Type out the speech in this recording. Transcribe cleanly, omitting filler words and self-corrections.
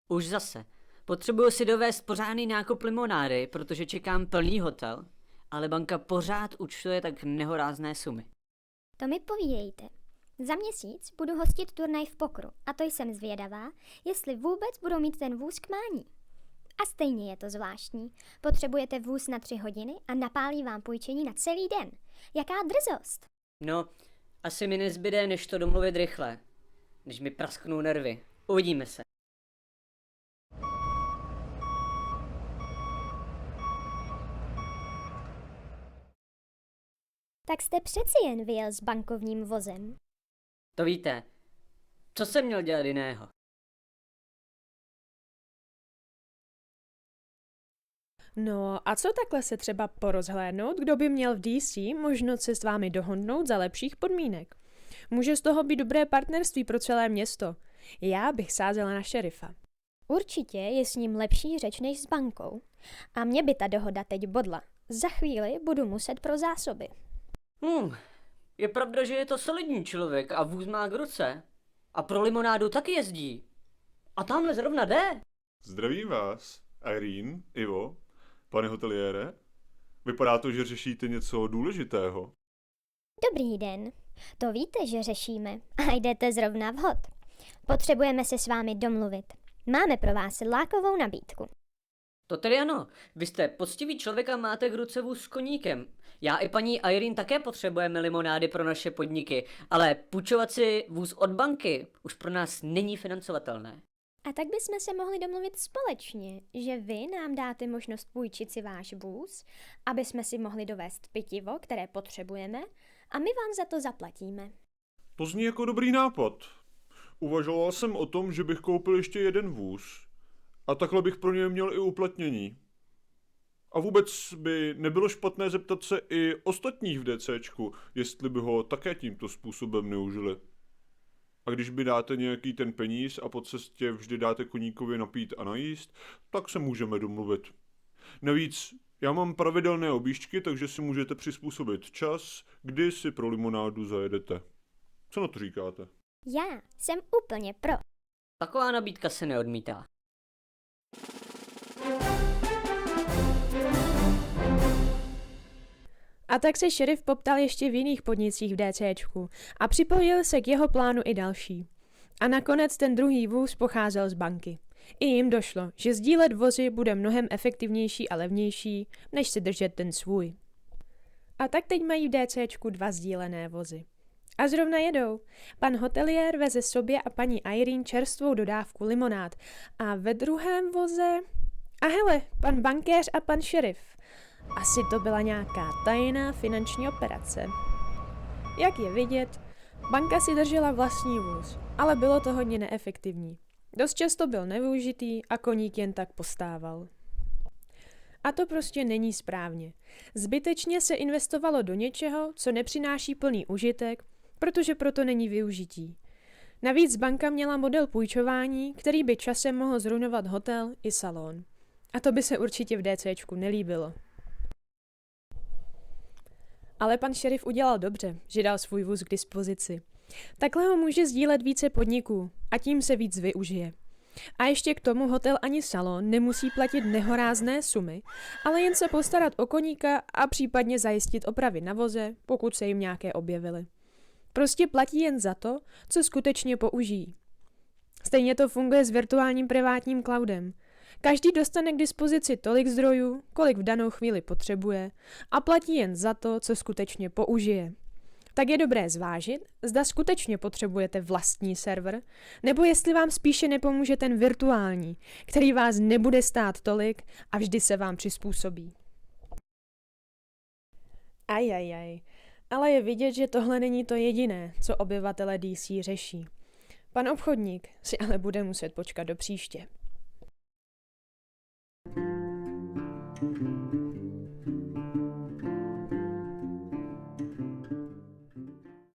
Už zase. Potřebuju si dovést pořádný nákup limonády, protože čekám plný hotel, ale banka pořád účtuje tak nehorázné sumy. To mi povídejte. Za měsíc budu hostit turnaj v pokru a to jsem zvědavá, jestli vůbec budu mít ten vůz k mání. A stejně je to zvláštní. Potřebujete vůz na 3 hodiny a napálí vám půjčení na celý den. Jaká drzost! No, asi mi nezbyde, než to domluvit rychle. Než mi prasknou nervy. Uvidíme se. Tak jste přeci jen vyjel s bankovním vozem. To víte. Co jsem měl dělat jiného? No a co takhle se třeba porozhlédnout, kdo by měl v DC možnost se s vámi dohodnout za lepších podmínek? Může z toho být dobré partnerství pro celé město. Já bych sázela na šerifa. Určitě je s ním lepší řeč než s bankou. A mě by ta dohoda teď bodla. Za chvíli budu muset pro zásoby. Je pravda, že je to solidní člověk a vůz má k ruce. A pro limonádu taky jezdí. A tamhle zrovna jde. Zdravím vás, Irene, Ivo, pane hoteliére. Vypadá to, že řešíte něco důležitého. Dobrý den. To víte, že řešíme. A jdete zrovna vhod. Potřebujeme se s vámi domluvit. Máme pro vás lákovou nabídku. To tedy ano. Vy jste poctivý člověk a máte k ruce vůz s koníkem. Já i paní Irene také potřebujeme limonády pro naše podniky, ale půjčovat si vůz od banky už pro nás není financovatelné. A tak bychom se mohli domluvit společně, že vy nám dáte možnost půjčit si váš vůz, aby jsme si mohli dovést pitivo, které potřebujeme, a my vám za to zaplatíme. To zní jako dobrý nápad. Uvažoval jsem o tom, že bych koupil ještě jeden vůz. A takhle bych pro něj měl i uplatnění. A vůbec by nebylo špatné zeptat se i ostatních v DCčku, jestli by ho také tímto způsobem neužili. A když by dáte nějaký ten peníz a po cestě vždy dáte koníkovi napít a najíst, tak se můžeme domluvit. Navíc já mám pravidelné objížďky, takže si můžete přizpůsobit čas, kdy si pro limonádu zajedete. Co na to říkáte? Já jsem úplně pro. Taková nabídka se neodmítá. A tak se šerif poptal ještě v jiných podnicích v DCčku a připojil se k jeho plánu i další. A nakonec ten druhý vůz pocházel z banky. I jim došlo, že sdílet vozy bude mnohem efektivnější a levnější, než si držet ten svůj. A tak teď mají v DCčku 2 sdílené vozy. A zrovna jedou. Pan hoteliér veze sobě a paní Irene čerstvou dodávku limonád a ve druhém voze... A hele, pan bankéř a pan šerif. Asi to byla nějaká tajná finanční operace. Jak je vidět, banka si držela vlastní vůz, ale bylo to hodně neefektivní. Dost často byl nevyužitý a koník jen tak postával. A to prostě není správně. Zbytečně se investovalo do něčeho, co nepřináší plný užitek, protože proto není využití. Navíc banka měla model půjčování, který by časem mohl zruinovat hotel i salon. A to by se určitě v DCčku nelíbilo. Ale pan šerif udělal dobře, že dal svůj vůz k dispozici. Takhle ho může sdílet více podniků a tím se víc využije. A ještě k tomu hotel ani salon nemusí platit nehorázné sumy, ale jen se postarat o koníka a případně zajistit opravy na voze, pokud se jim nějaké objevily. Prostě platí jen za to, co skutečně použijí. Stejně to funguje s virtuálním privátním cloudem. Každý dostane k dispozici tolik zdrojů, kolik v danou chvíli potřebuje a platí jen za to, co skutečně použije. Tak je dobré zvážit, zda skutečně potřebujete vlastní server, nebo jestli vám spíše nepomůže ten virtuální, který vás nebude stát tolik a vždy se vám přizpůsobí. Ajajaj, ale je vidět, že tohle není to jediné, co obyvatele DC řeší. Pan obchodník si ale bude muset počkat do příště.